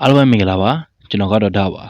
အားလုံးပဲမင်္ဂလာပါကျွန်တော်ကတော့ဒါပါ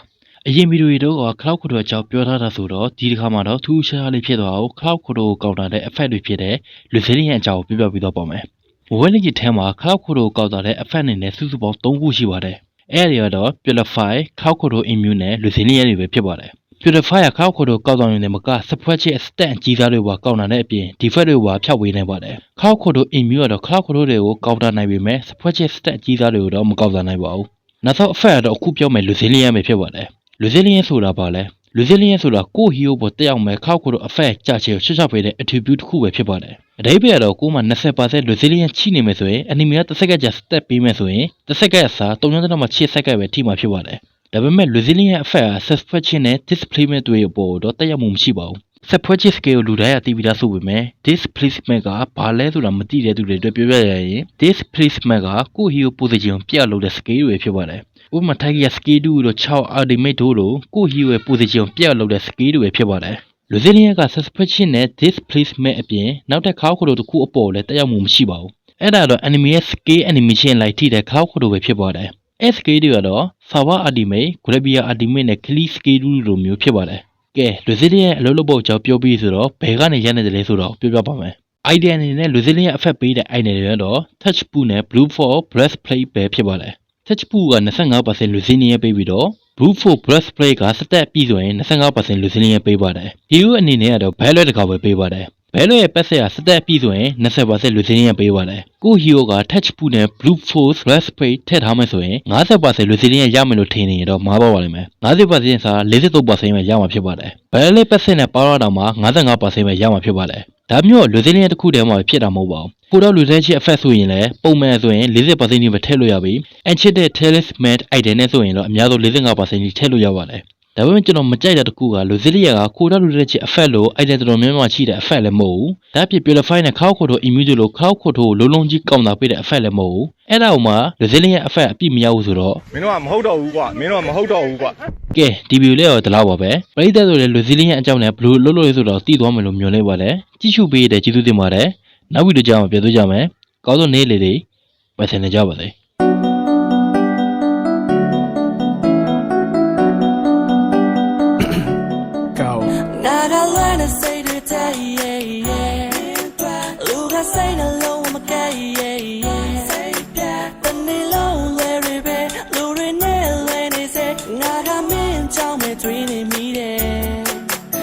အရင်ဗီဒီယိုတွေတော့ cloud code အကြောင်းပြောထားတာဆိုတော့ဒီတစ်ခါမှာတော့ထူးခြားလေးဖြစ်သွားအောင် cloud code ကိုကောက်တာတဲ့ effect တွေဖြစ်တဲ့ resilient အကြောင်းကိုပြောပြပေးတော့ပါမယ် mobile legend ထဲမှာ cloud code ကိုကောက်တာတဲ့ effect တွေနဲ့စုစုပေါင်း3ခုရှိပါတယ်အဲ့ဒီကတော့ purify cloud code immune နဲ့ resilient တွေပဲဖြစ်ပါတယ် purify က cloud code ကိုကောက်တာနေမှာက support ချစ် stat အကြီးစားတွေပါကောက်တာတဲ့အပြင် defect တွေပါဖြောက်ဝေးနေပါတယ် cloud code immune ကတော့ cloud code တွေကိုကောက်တာနိုင်ပေမဲ့ support ချစ် stat အကြီးစားတွေကိုတော့မကောက်တာနိုင်ပါဘူးနောက်ဆုံး effect ကတော့အခုပြောမယ် resilient ပဲဖြစ်ပါတယ် resilient ဆိုတာဘာလဲ resilient ဆိုတာကို hero ပေါ်တက်ရောက်မဲ့ cloud code effect ကြာချေကိုချွတ်ပေးတဲ့ attribute တစ်ခုပဲဖြစ်ပါတယ်အဓိပ္ပာယ်ကတော့ကိုမှ 20% resilient ရှိနေမယ်ဆိုရင် enemy ကတစ်စက္ကန့်ကြာ step ပေးမယ်ဆိုရင်တစ်စက္ကန့်အစား3.6 စက္ကန့်ပဲထိမှာဖြစ်ပါတယ်ဒါပေမဲ့ resilient effect က suspension နဲ့ displacement တွေအပေါ်တော့တက်ရောက်မှုမရှိပါဘူးSupportive scale လူတိုင်းအသိပြီးသားဆိုပေမဲ့ displacement ကဘာလဲဆိုတာမသိတဲ့သူတွေအတွက်ပြောပြရရင် displacement ကကို hero position ကိုပြလို့တဲ့ scale တွေဖြစ်ပါတယ်ဥပမာထိုက်က scale 2တို့6 ultimate တို့လိုကို hero ရဲ့ position ကိုပြလို့တဲ့ scale တွေဖြစ်ပါတယ် resilient က suspension နဲ့ displacement အပြင်နောက်ထပ် cloud code တစ်ခုအပေါ်လည်းတက်ရောက်မှုမရှိပါဘူးအဲ့ဒါတော့ enemy ရဲ့ scale animation လိုက်ထိတဲ့ cloud code ပဲဖြစ်ပါတယ်အဲ့ scale တွေကတော့ server ultimate, Gravia ultimate နဲ့ clean scale လိုမျိုးဖြစ်ပါတယ်ကဲ resilient အလုပ်လုပ်ဖို့အကြောင်းပြောပြီးဆိုတော့ဘယ်ကနေရနေတယ်လဲဆိုတော့ပြောပြပါမယ် idea အနေနဲ့ resilient effect ပေးတဲ့ idea တွေကတော့ touch pool နဲ့ blue for breastplate ပဲဖြစ်ပါတယ် touch pool က 25% resilient ပေးပြီးတော့ blue for breastplate က stat ပြီးဆိုရင် 25% resilient ပေးပါတယ် hero အနေနဲ့ကတော့ value တစ်ခါပဲပေးပါတယ် value ရဲ့ passive က stat ပြီးဆိုရင် 20% resilient ပေးပါတယ်ကို hero က touch pool နဲ့ blue force breastplate ထည့်ထားမယ်ဆိုရင် 50% resilient ရမယ်လို့ထင်နေရင်တော့မှားပါပါလိမ့်မယ် 50% စာ 43% ပဲရမှာဖြစ်ပါတယ် value passive နဲ့ပေါင်းရတာမှာ 55% ပဲရမှာဖြစ်ပါတယ်ဒါမျိုး resilient တစ်ခုတည်းမှာဖြစ်တာမဟုတ်ပါဘူးကိုတော့ resilient effect ဆိုရင်လည်းပုံမှန်ဆိုရင် 40% နေပဲထည့်လို့ရပြီ enchanted talisman item နဲ့ဆိုရင်တော့အများဆုံး 45% ထည့်လို့ရပါတယ်ဒါပေမဲ့ကျွန်တော်မကြိုက်တာတစ်ခုက resilient ကကိုတော့ resilient effect လို့ item တော်တော်များများရှိတဲ့ effect လည်းမဟုတ်ဘူးဒါအပြင် purify နဲ့ cloud code immune လို့ cloud code ကိုလုံးလုံးကြီးကောင်းတာပေးတဲ့ effect လည်းမဟုတ်ဘူးအဲ့ဒါဥမာ resilient effect အပြည့်မရဘူးဆိုတော့မင်းတို့ကမဟုတ်တော့ဘူးကွာမင်းတို့ကမဟုတ်တော့ဘူးကွာကဲဒီဗီဒီယိုလေးတော့ဒီလောက်ပါပဲပရိသတ်တို့လည်း resilient အကြောင်းနဲ့ဘယ်လိုလုပ်လို့လဲဆိုတော့သိသွားမယ်လို့မျှော်လင့်ပါတယ်ကြည့်ရှုပေးတဲ့ကျေးဇူးတင်ပါတယ်နောက်ဗီဒီယိုကြမှာပြန်တွေ့ကြမယ်ကောင်းသောနေ့လေးတွေပိုင်ဆိုင်နေကြပါစေ